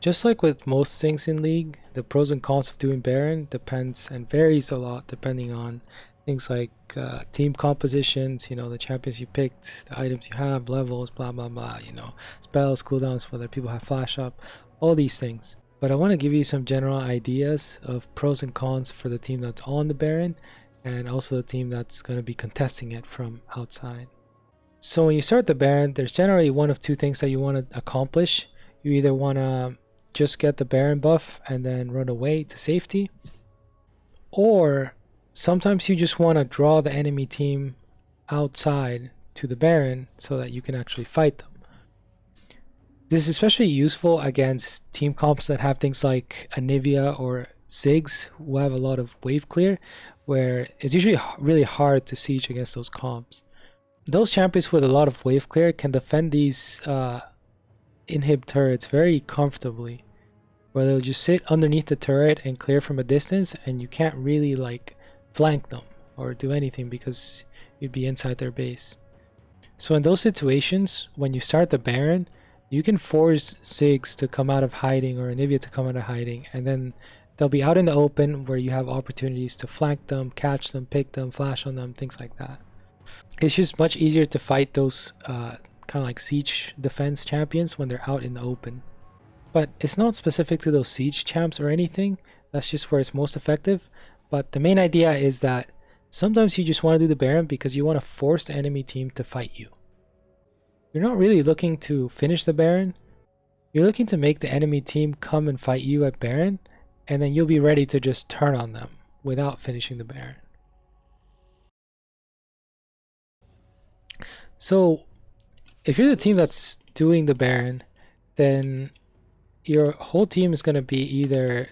Just like with most things in League, the pros and cons of doing Baron depends and varies a lot depending on things like team compositions, the champions you picked, the items you have, levels, blah blah blah, spells, cooldowns, whether people have flash up, all these things. But I want to give you some general ideas of pros and cons for the team that's on the Baron and also the team that's going to be contesting it from outside. So when you start the Baron, there's generally one of two things that you want to accomplish. You either want to just get the Baron buff and then run away to safety, or sometimes you just want to draw the enemy team outside to the Baron so that you can actually fight them. This is especially useful against team comps that have things like Anivia or Ziggs who have a lot of wave clear, where it's usually really hard to siege against those comps. Those champions with a lot of wave clear can defend these inhib turrets very comfortably, where they'll just sit underneath the turret and clear from a distance, and you can't really like flank them or do anything because you'd be inside their base. So in those situations, when you start the Baron, you can force Ziggs to come out of hiding or Anivia to come out of hiding, and then they'll be out in the open where you have opportunities to flank them, catch them, pick them, flash on them, things like that. It's just much easier to fight those kind of like siege defense champions when they're out in the open. But it's not specific to those siege champs or anything, that's just where it's most effective. But the main idea is that sometimes you just want to do the Baron because you want to force the enemy team to fight you. You're not really looking to finish the Baron, you're looking to make the enemy team come and fight you at Baron, and then you'll be ready to just turn on them without finishing the Baron. So if you're the team that's doing the Baron, then your whole team is going to be either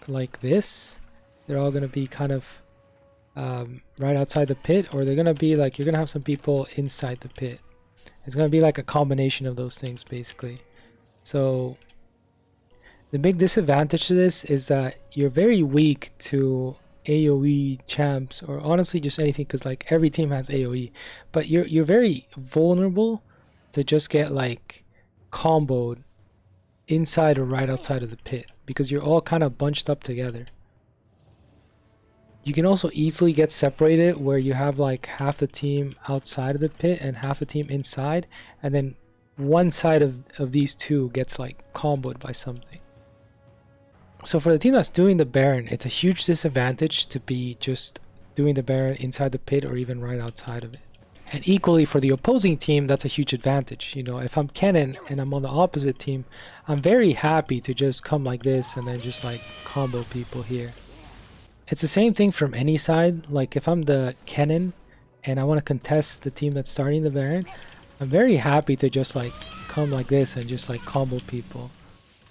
like this, they're all going to be kind of right outside the pit, or they're going to be like, you're going to have some people inside the pit. It's going to be like a combination of those things basically. So the big disadvantage to this is that you're very weak to AoE champs, or honestly just anything, because like every team has AoE, but you're very vulnerable to just get like comboed inside or right outside of the pit because you're all kind of bunched up together. You can also easily get separated where you have like half the team outside of the pit and half the team inside, and then one side of these two gets like comboed by something. So for the team that's doing the Baron, it's a huge disadvantage to be just doing the Baron inside the pit or even right outside of it. And equally for the opposing team, that's a huge advantage. If I'm Kennen and I'm on the opposite team, I'm very happy to just come like this and then just like combo people here. It's the same thing from any side. Like if I'm the Kennen and I want to contest the team that's starting the Baron, I'm very happy to just like come like this and just like combo people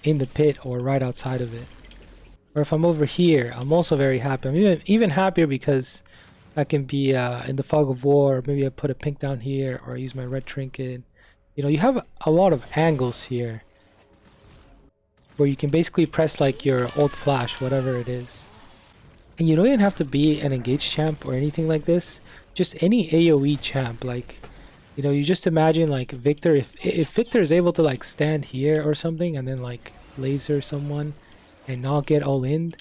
in the pit or right outside of it. Or if I'm over here, I'm also very happy. I'm even happier because I can be in the fog of war. Maybe I put a pink down here, or I use my red trinket. You have a lot of angles here where you can basically press like your old flash, whatever it is. And you don't even have to be an engaged champ or anything like this. Just any AoE champ. Like, you just imagine like Victor. If Victor is able to like stand here or something and then like laser someone and not get all in,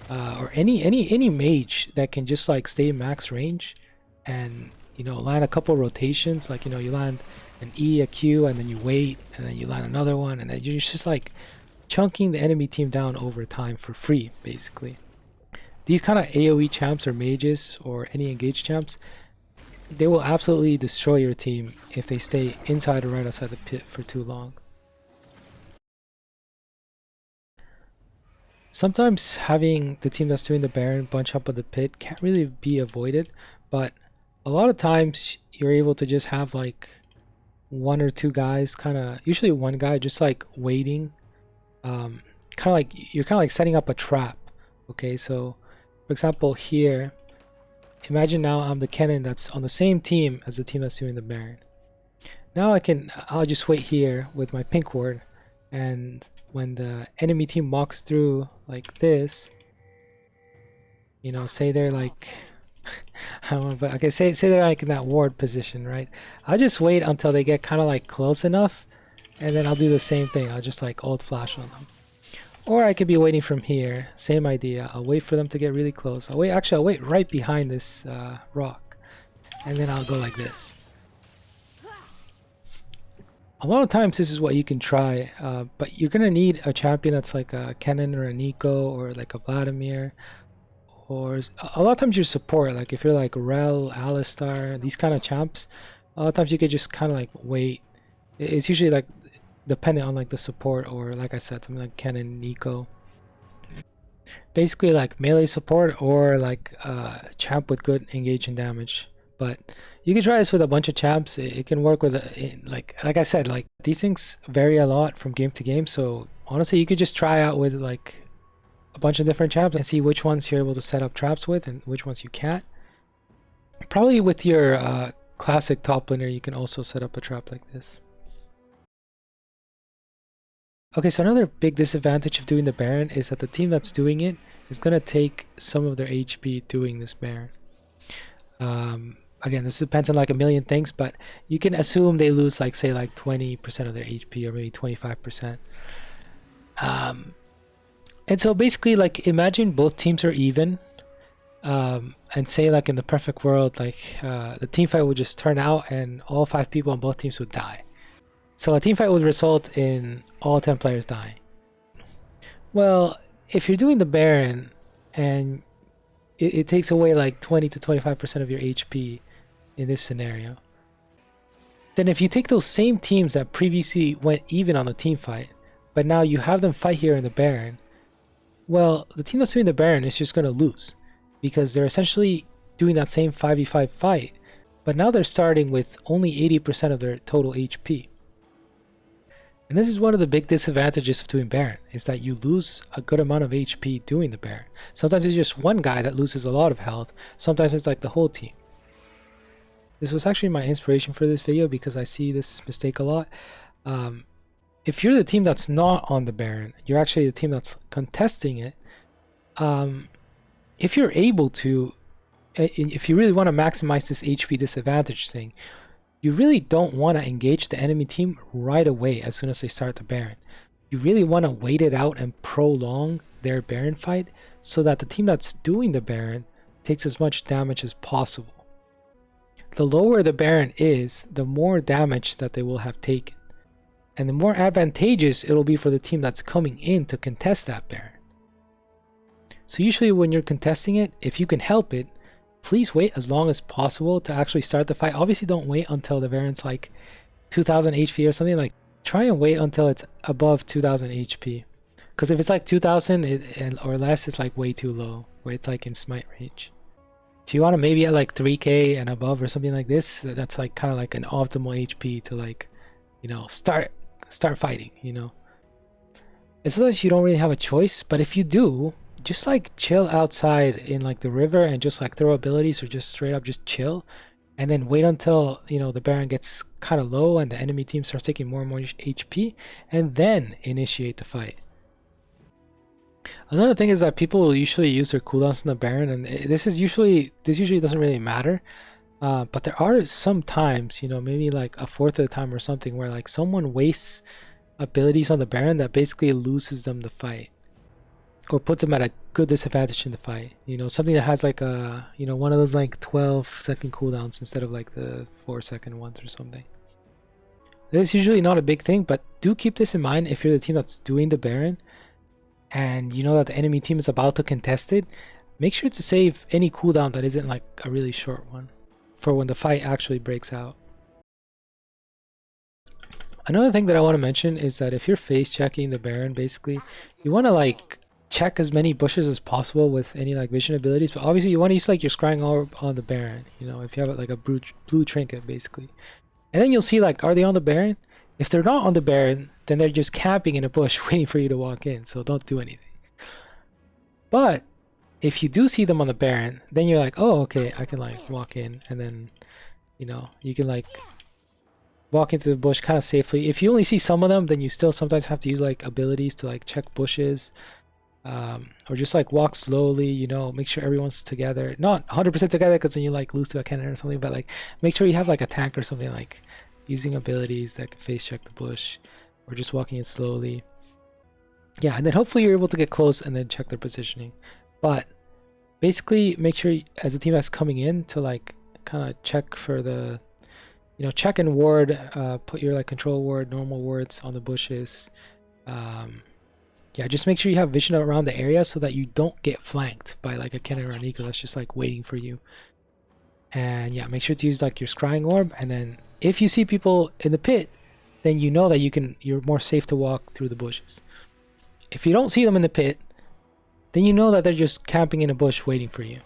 or any mage that can just like stay in max range and land a couple rotations, like you land an E, a Q, and then you wait, and then you land another one, and then you're just like chunking the enemy team down over time for free basically. These kind of AoE champs or mages or any engaged champs, they will absolutely destroy your team if they stay inside or right outside the pit for too long. Sometimes having the team that's doing the Baron bunch up at the pit can't really be avoided, but a lot of times you're able to just have like one or two guys, usually one guy just like waiting, you're kind of like setting up a trap. Okay, so for example here, imagine now I'm the Kennen that's on the same team as the team that's doing the Baron. Now I'll just wait here with my pink ward, and when the enemy team walks through like this, say they're like I don't know, but okay, say they're like in that ward position, right? I'll just wait until they get kind of like close enough, and then I'll do the same thing. I'll just like ult flash on them. Or I could be waiting from here. Same idea. I'll wait for them to get really close. Actually, I'll wait right behind this rock. And then I'll go like this. A lot of times this is what you can try, but you're going to need a champion that's like a Kennen or a Nico or like a Vladimir. Or a lot of times your support, like if you're like Rel, Alistar, these kind of champs, a lot of times you could just kind of like wait. It's usually like dependent on like the support, or like I said, something like Kennen, Nico. Basically like melee support or like champ with good engage and damage. But you can try this with a bunch of champs. It can work with like I said, like these things vary a lot from game to game. So honestly, you could just try out with like a bunch of different traps and see which ones you're able to set up traps with and which ones you can't. Probably with your classic top laner, you can also set up a trap like this. Okay, so another big disadvantage of doing the Baron is that the team that's doing it is going to take some of their HP doing this Baron. Again, this depends on like a million things, but you can assume they lose like say like 20% of their HP or maybe 25%. And so basically, like, imagine both teams are even, and say, like, in the perfect world, like, the team fight would just turn out and all 5 people on both teams would die. So a team fight would result in all 10 players dying. Well, if you're doing the Baron and it takes away like 20 to 25% of your HP in this scenario, then if you take those same teams that previously went even on the team fight, but now you have them fight here in the Baron, well, the team that's doing the Baron is just going to lose because they're essentially doing that same 5v5 fight, but now they're starting with only 80% of their total HP. And this is one of the big disadvantages of doing Baron, is that you lose a good amount of HP doing the Baron. Sometimes it's just one guy that loses a lot of health, sometimes it's like the whole team. This was actually my inspiration for this video because I see this mistake a lot. If you're the team that's not on the Baron, you're actually the team that's contesting it. If you're able to, if you really want to maximize this HP disadvantage thing, you really don't want to engage the enemy team right away as soon as they start the Baron. You really want to wait it out and prolong their Baron fight so that the team that's doing the Baron takes as much damage as possible. The lower the Baron is, the more damage that they will have taken. And the more advantageous it'll be for the team that's coming in to contest that Baron. So usually when you're contesting it, if you can help it, please wait as long as possible to actually start the fight. Obviously don't wait until the Baron's like 2000 HP or something. Like, try and wait until it's above 2000 HP. Because if it's like 2000 or less, it's like way too low, where it's like in smite range. So you want to maybe at like 3k and above or something like this. That's like kind of like an optimal HP to like, you know, start fighting, you know. And sometimes you don't really have a choice, but if you do, just like chill outside in like the river and just like throw abilities or just straight up just chill, and then wait until, you know, the Baron gets kind of low and the enemy team starts taking more and more HP, and then initiate the fight. Another thing is that people will usually use their cooldowns on the Baron, and this usually doesn't really matter. But there are some times, you know, maybe like a fourth of the time or something, where like someone wastes abilities on the Baron that basically loses them the fight, or puts them at a good disadvantage in the fight. You know, something that has like a, you know, one of those like 12-second cooldowns instead of like the 4-second ones or something. This is usually not a big thing, but do keep this in mind if you're the team that's doing the Baron and you know that the enemy team is about to contest it. Make sure to save any cooldown that isn't like a really short one for when the fight actually breaks out. Another thing that I want to mention is that if you're face checking the Baron, basically you want to like check as many bushes as possible with any like vision abilities, but obviously you want to use like your scrying orb on the Baron, you know, if you have like a blue trinket basically. And then you'll see like, are they on the Baron? If they're not on the Baron, then they're just camping in a bush waiting for you to walk in, so don't do anything. But if you do see them on the Baron, then you're like, oh, okay, I can like walk in, and then, you know, you can like walk into the bush kind of safely. If you only see some of them, then you still sometimes have to use like abilities to like check bushes, or just like walk slowly, you know, make sure everyone's together. Not 100% together because then you like lose to a cannon or something, but like make sure you have like a tank or something, like using abilities that can face check the bush. or just walking in slowly. Yeah, and then hopefully you're able to get close and then check their positioning. But basically, make sure as a team that's coming in to like kind of check for the, check and ward, put your like control ward, normal wards on the bushes. Yeah, just make sure you have vision around the area so that you don't get flanked by like a Kennen or a Nico that's just like waiting for you. And yeah, make sure to use like your scrying orb, and then if you see people in the pit, then you know that you're more safe to walk through the bushes. If you don't see them in the pit, then you know that they're just camping in a bush waiting for you.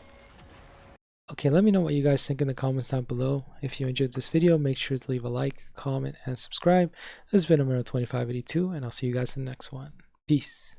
Okay, let me know what you guys think in the comments down below. If you enjoyed this video, make sure to leave a like, comment, and subscribe. This has been Amaro2582, and I'll see you guys in the next one. Peace.